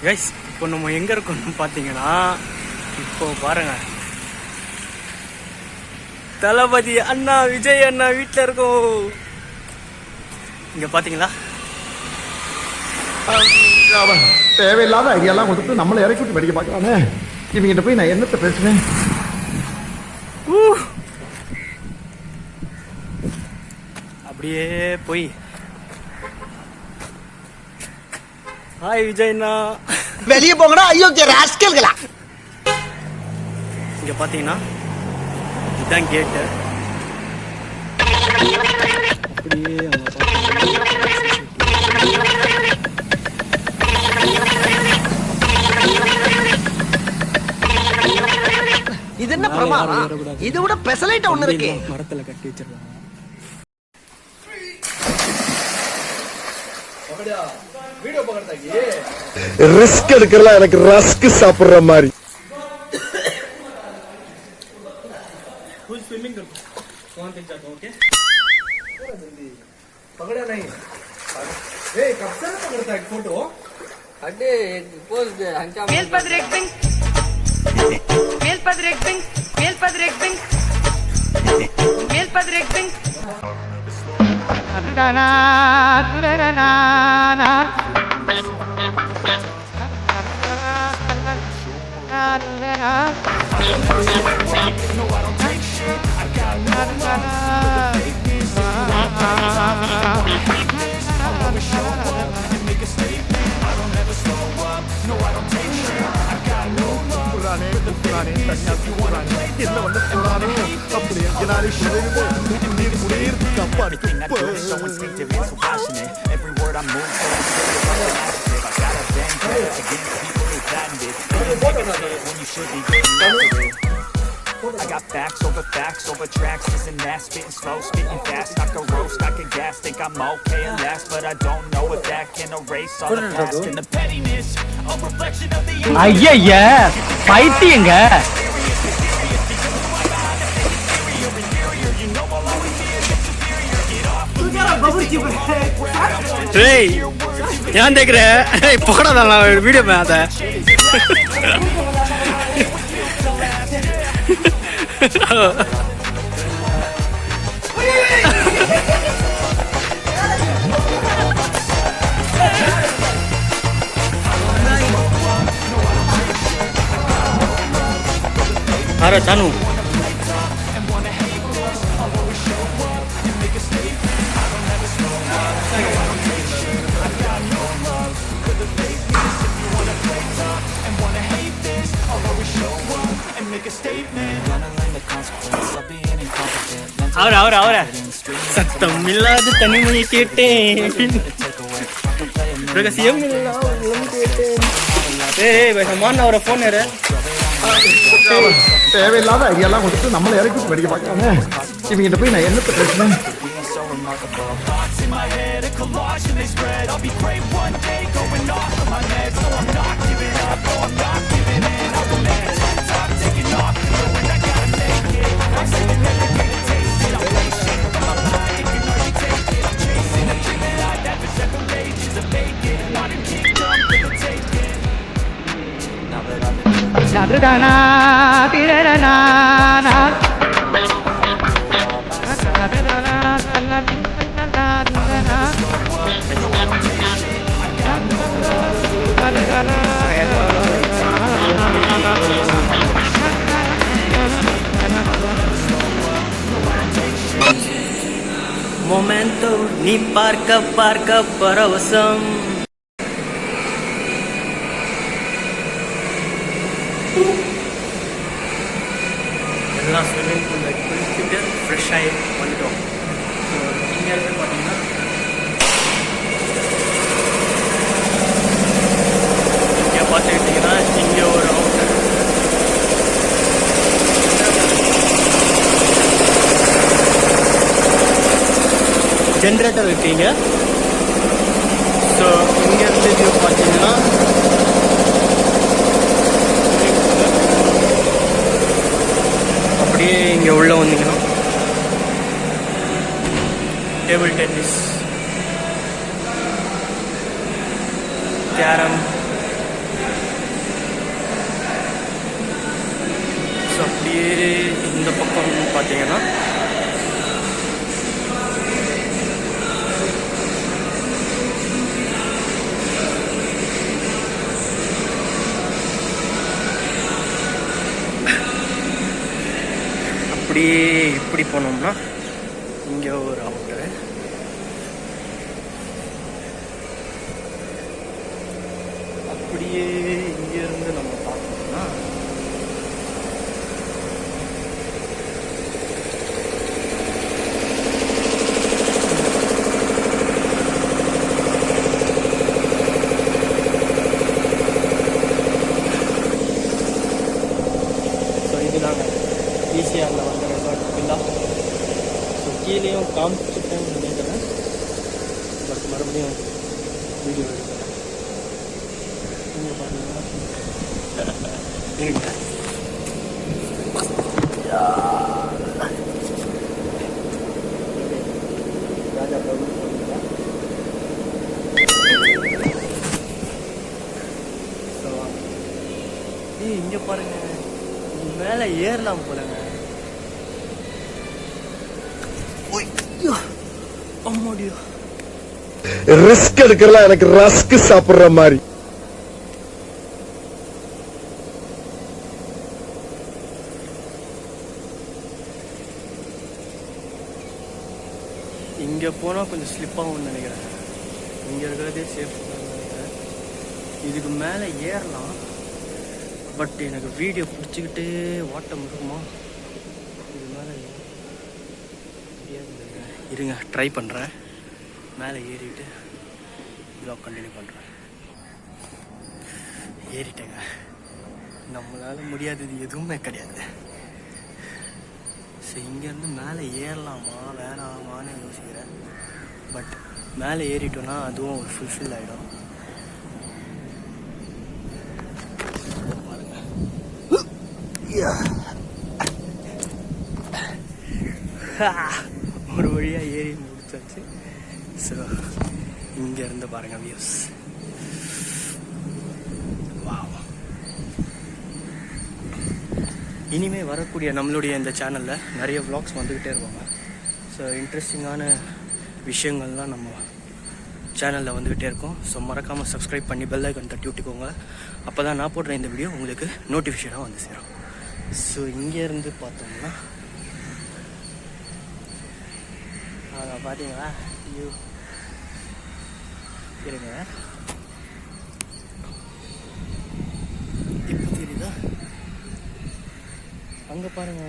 Guys இப்போ நம்ம எங்கே இருக்கோம்னு பார்த்தீங்கன்னா, இப்போ பாருங்க, தளபதி அண்ணா விஜய் அண்ணா வீட்டில் இருக்கோம். இங்கே பார்த்தீங்களா, தேவையில்லாத ஐடியாலாம் கொடுத்து நம்மளை இறக்கி விட்டு படிக்க பார்க்கலாமே. இவங்கிட்ட போய் நான் என்னத்தை பேசுவேன்? அப்படியே போய் ஹாய் விஜய்ண்ணா, வெளியே போங்கடா அயோக்கிய ராஸ்கல்களா. இங்க பாத்தீங்கன்னா இதுதான் கேட்டு. அப்படியே இது என்ன பிரமாதம்? இது விட பெசலைட் ஒண்ணு இருக்கு. மரத்துல கட்டி வச்சிருக்காங்க. ரிஸ்க் எடுக்கலாம், எனக்கு ரஸ்க் சாப்பிடுற மாதிரி. I got facts over tracks, isn't that spitting slow, spitting fast, I can roast, I can gas, think I'm okay and last, but I don't know if that can erase all the past and the pettiness, a reflection of the ஐயா பைத்தியங்க. ஏன் தேக்குற போடாதான் video அத अरे चानू அவர சத்தம் இல்லாத தனிமையை கேட்டேன், ரகசியம் அவர போன் தேவையில்லாத ஐடியாலாம் கொடுத்து நம்மளை இறக்கி விட்டு படிக்க பார்க்கலாமே. இவங்கிட்ட போய் நான் என்னத்தை பேசுவேன்? momento நீ பார்க்க பார்க்க பரவசம். எல்லாம் ஸ்விம்மிங் பூலில் குளிச்சுட்டு ஃப்ரெஷ் ஆகி வந்துட்டோம். ஸோ இங்கே இருந்து பார்த்தீங்கன்னா இங்கே பார்த்துக்கிட்டிங்கன்னா இங்கே ஒரு அவுட்டர் ஜென்ரேட்டர் இருக்கீங்க. ஸோ இங்கேருந்து வியூ பார்த்தீங்கன்னா அப்படியே இங்கே உள்ளே வந்தீங்கன்னா டேபிள் டென்னிஸ், கேரம், அப்படியே இந்த பக்கம் பார்த்தீங்கன்னா அப்படியே இப்படி போனோம்னா இங்கே ஒரு அவுட்டரு, அப்படியே இங்கேருந்து நம்ம பார்த்தோம்னா இதுதாங்க ஈசிஆரில் வந்து ரெசார்ட் வில்லா. ஸோ கீழேயும் காமிச்சிட்டேன்னு நினைக்கிறேன், பட் மறுபடியும் வீடியோ எடுக்கிறேன். இங்கே பார்த்தீங்கன்னா இருங்க. ராஜா பிரபு இங்கே பாருங்க, மேலே ஏறலாம் போலங்க. அம்மாடியோ, ரிஸ்க் எடுக்கிறலாம் எனக்கு ரஸ்க் சாப்பிடுற மாதிரி. இங்கே போனால் கொஞ்சம் ஸ்லிப்பாகும்னு நினைக்கிறேன். இங்கே இருக்கிறதே சேஃப் நினைக்கிறேன். இதுக்கு மேலே ஏறலாம், பட் எனக்கு வீடியோ பிடிச்சிக்கிட்டே ஓட்ட முடியுமா? இது மேலே இருங்க, ட்ரை பண்ணுறேன். மேலே ஏறிட்டு ப்ளாக் கண்டினியூ பண்ணுறேன். ஏறிட்டேங்க. நம்மளால் முடியாதது எதுவுமே கிடையாது. ஸோ இங்கேருந்து மேலே ஏறலாமா வேணாமான்னு யோசிக்கிறேன். பட் மேலே ஏறிட்டோன்னா அதுவும் ஒரு ஃபுல்ஃபில் ஆகிடும். ஒரு வழியாக ஏறி முடிச்சாச்சு. ஸோ இங்கேருந்து பாருங்கள் வியூஸ். இனிமேல் வரக்கூடிய நம்மளுடைய இந்த சேனலில் நிறைய vlogs வந்துக்கிட்டே இருப்பாங்க. ஸோ இன்ட்ரெஸ்டிங்கான விஷயங்கள்லாம் நம்ம சேனலில் வந்துக்கிட்டே இருக்கும். ஸோ மறக்காமல் சப்ஸ்கிரைப் பண்ணி பெல் ஐக்கான் தட்டி விட்டுக்கோங்க. அப்போ தான் நான் போடுற இந்த வீடியோ உங்களுக்கு நோட்டிஃபிகேஷனாக வந்து சேரும். ஸோ இங்கேருந்து பார்த்தோம்னா பார்த்தீங்களா வியூ. இருங்க, இப்போ தெரியுதா? அங்கே பாருங்க.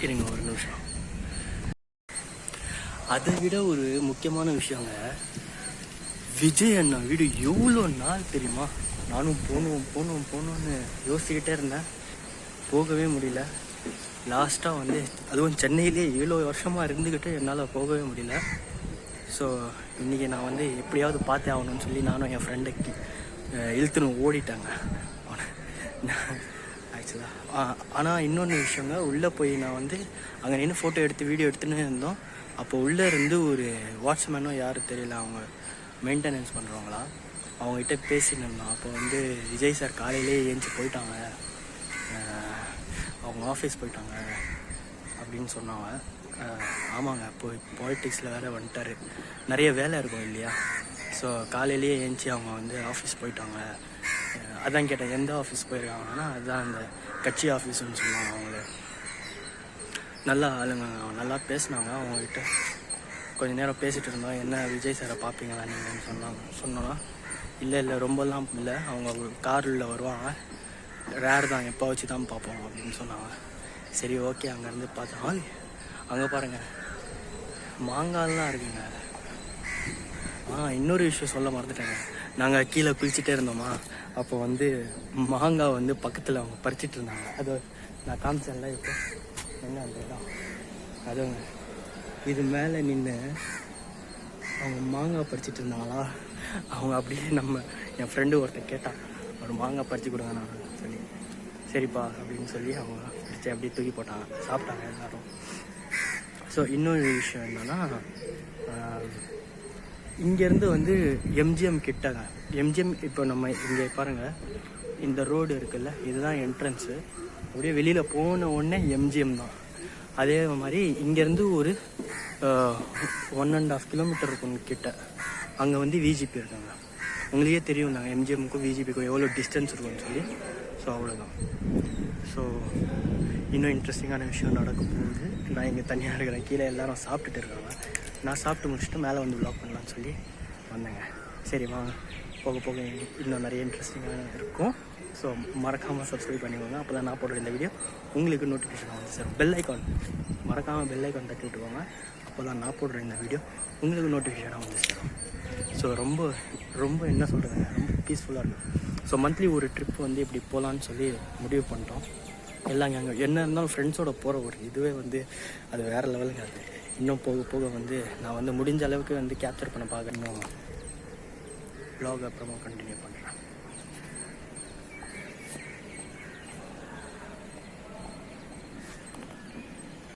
இருங்க ஒரு நிமிஷம். அதை விட ஒரு முக்கியமான விஷயங்க, விஜய் அண்ணா வீடு எவ்வளோ நாள் தெரியுமா நானும் போகணும்னு யோசிச்சுக்கிட்டே இருந்தேன். போகவே முடியல. லாஸ்ட்டாக வந்து அதுவும் சென்னையிலே 7 வருஷமாக இருந்துக்கிட்டு என்னால் போகவே முடியல. ஸோ இன்றைக்கி நான் வந்து எப்படியாவது பார்த்தே ஆகணும்னு சொல்லி நானும் என் ஃப்ரெண்டுக்கு இழுத்துன்னு ஓடிட்டாங்க ஆக்சுவலாக. ஆனால் இன்னொன்று விஷயங்க, உள்ளே போய் நான் வந்து அங்கே நின்று ஃபோட்டோ எடுத்து வீடியோ எடுத்துன்னு இருந்தோம். அப்போ உள்ளே இருந்து ஒரு வாட்ச்மேனோ யாரும் தெரியல, அவங்க மெயின்டெனன்ஸ் பண்ணுறவங்களா, அவங்ககிட்ட பேசின்னு இருந்தோம். அப்போ வந்து விஜய் சார் காலையிலே ஏஞ்சி போயிட்டாங்க, அவங்க ஆஃபீஸ் போயிட்டாங்க அப்படின்னு சொன்னாங்க. ஆமாங்க, இப்போ பாலிட்டிக்ஸில் வேறு வந்துட்டார், நிறைய வேலை இருக்கும் இல்லையா. ஸோ காலையிலேயே ஏஞ்சி அவங்க வந்து ஆஃபீஸ் போயிட்டாங்க. அதான் கேட்டேன், எந்த ஆஃபீஸ் போயிருக்காங்கன்னா அதுதான் அந்த கட்சி ஆஃபீஸுன்னு சொன்னாங்க. அவங்கள நல்லா ஆளுங்க, நல்லா பேசினாங்க. அவங்கக்கிட்ட கொஞ்சம் நேரம் பேசிகிட்டு இருந்தோம். என்ன விஜய் சாரை பார்ப்பீங்களா நீங்கன்னு சொன்னோன்னா இல்லை ரொம்பலாம் இல்லை, அவங்க காரில் வருவாங்க, ரேர் தான், எப்போ வச்சு தான் பார்ப்போம் அப்படின்னு சொன்னாங்க. சரி ஓகே, அங்கேருந்து பார்த்தோம். அங்கே பாருங்கள் மாங்காய்லாம் இருக்குங்க. இன்னொரு விஷயம் சொல்ல மறந்துட்டேங்க. நாங்கள் கீழே குளிச்சுட்டே இருந்தோமா, அப்போ வந்து மாங்காய் வந்து பக்கத்தில் அவங்க பறிச்சிட்டு இருந்தாங்க. அது நான் காமிச்சேன்ல இப்போ என்ன அந்த இடம், அதுங்க இது மேலே நின்று அவங்க மாங்காய் பறிச்சிட்டு இருந்தாங்களா. அவங்க அப்படியே என் ஃப்ரெண்டு ஒருத்தர் கேட்டான், ஒரு மாங்காய் பறித்து கொடுங்க நான் சொல்லி, சரிப்பா அப்படின்னு சொல்லி அவங்க பறித்து அப்படியே தூக்கி போட்டாங்க, சாப்பிட்டாங்க எல்லாரும். ஸோ இன்னொரு விஷயம் என்னென்னா, இங்கேருந்து வந்து எம்ஜிஎம் கிட்டங்க. எம்ஜிஎம் இப்போ நம்ம இங்கே பாருங்கள், இந்த ரோடு இருக்குல்ல, இதுதான் என்ட்ரன்ஸு. அப்படியே வெளியில் போன உடனே எம்ஜிஎம் தான். அதே மாதிரி இங்கேருந்து ஒரு 1.5 கிலோமீட்டர் இருக்கும் கிட்ட. அங்கே வந்து விஜிபி இருக்காங்க. உங்களுக்கே தெரியும் நாங்கள் எம்ஜிஎம்க்கும் விஜிபிக்கும் எவ்வளோ டிஸ்டன்ஸ் இருக்கும்னு சொல்லி. ஸோ அவ்வளோதான். ஸோ இன்னும் இன்ட்ரெஸ்டிங்கான விஷயம் நடக்க போகுது. நான் இங்கே தனியாக இருக்கிறேன், கீழே எல்லோரும் சாப்பிட்டுட்டு இருக்காங்க. நான் சாப்பிட்டு முடிச்சுட்டு மேலே வந்து வ்ளாக் பண்ணலான்னு சொல்லி வந்தேங்க. சரி வாங்க, போக போக இன்னும் நிறைய இன்ட்ரெஸ்டிங்காக இருக்கும். ஸோ மறக்காமல் சப்ஸ்கிரைப் பண்ணிக்கோங்க. அப்போ தான் நான் போடுற இந்த வீடியோ உங்களுக்கு நோட்டிஃபிகேஷன் வந்து சார். பெல் ஐக்கான் மறக்காமல் பெல் ஐக்கான் தட்டி விட்டுக்கோங்க. அப்போ தான் நான் போடுற இந்த வீடியோ உங்களுக்கு நோட்டிஃபிகேஷனாக வந்து சார். ஸோ ரொம்ப ரொம்ப என்ன சொல்கிறதுங்க, ரொம்ப பீஸ்ஃபுல்லாக இருக்கும். ஸோ மந்த்லி ஒரு ட்ரிப் வந்து இப்படி போகலான்னு சொல்லி முடிவு பண்ணிட்டோம். எல்லாம் அங்கே என்ன இருந்தாலும் ஃப்ரெண்ட்ஸோட போகிற ஒரு இதுவே வந்து அது வேறு லெவலுங்க. அது இன்னும் போக போக வந்து நான் வந்து முடிஞ்ச அளவுக்கு வந்து கேப்சர் பண்ண பார்க்க இன்னும் வ்ளாக் அப்புறமா கண்டினியூ பண்ணுறேன்.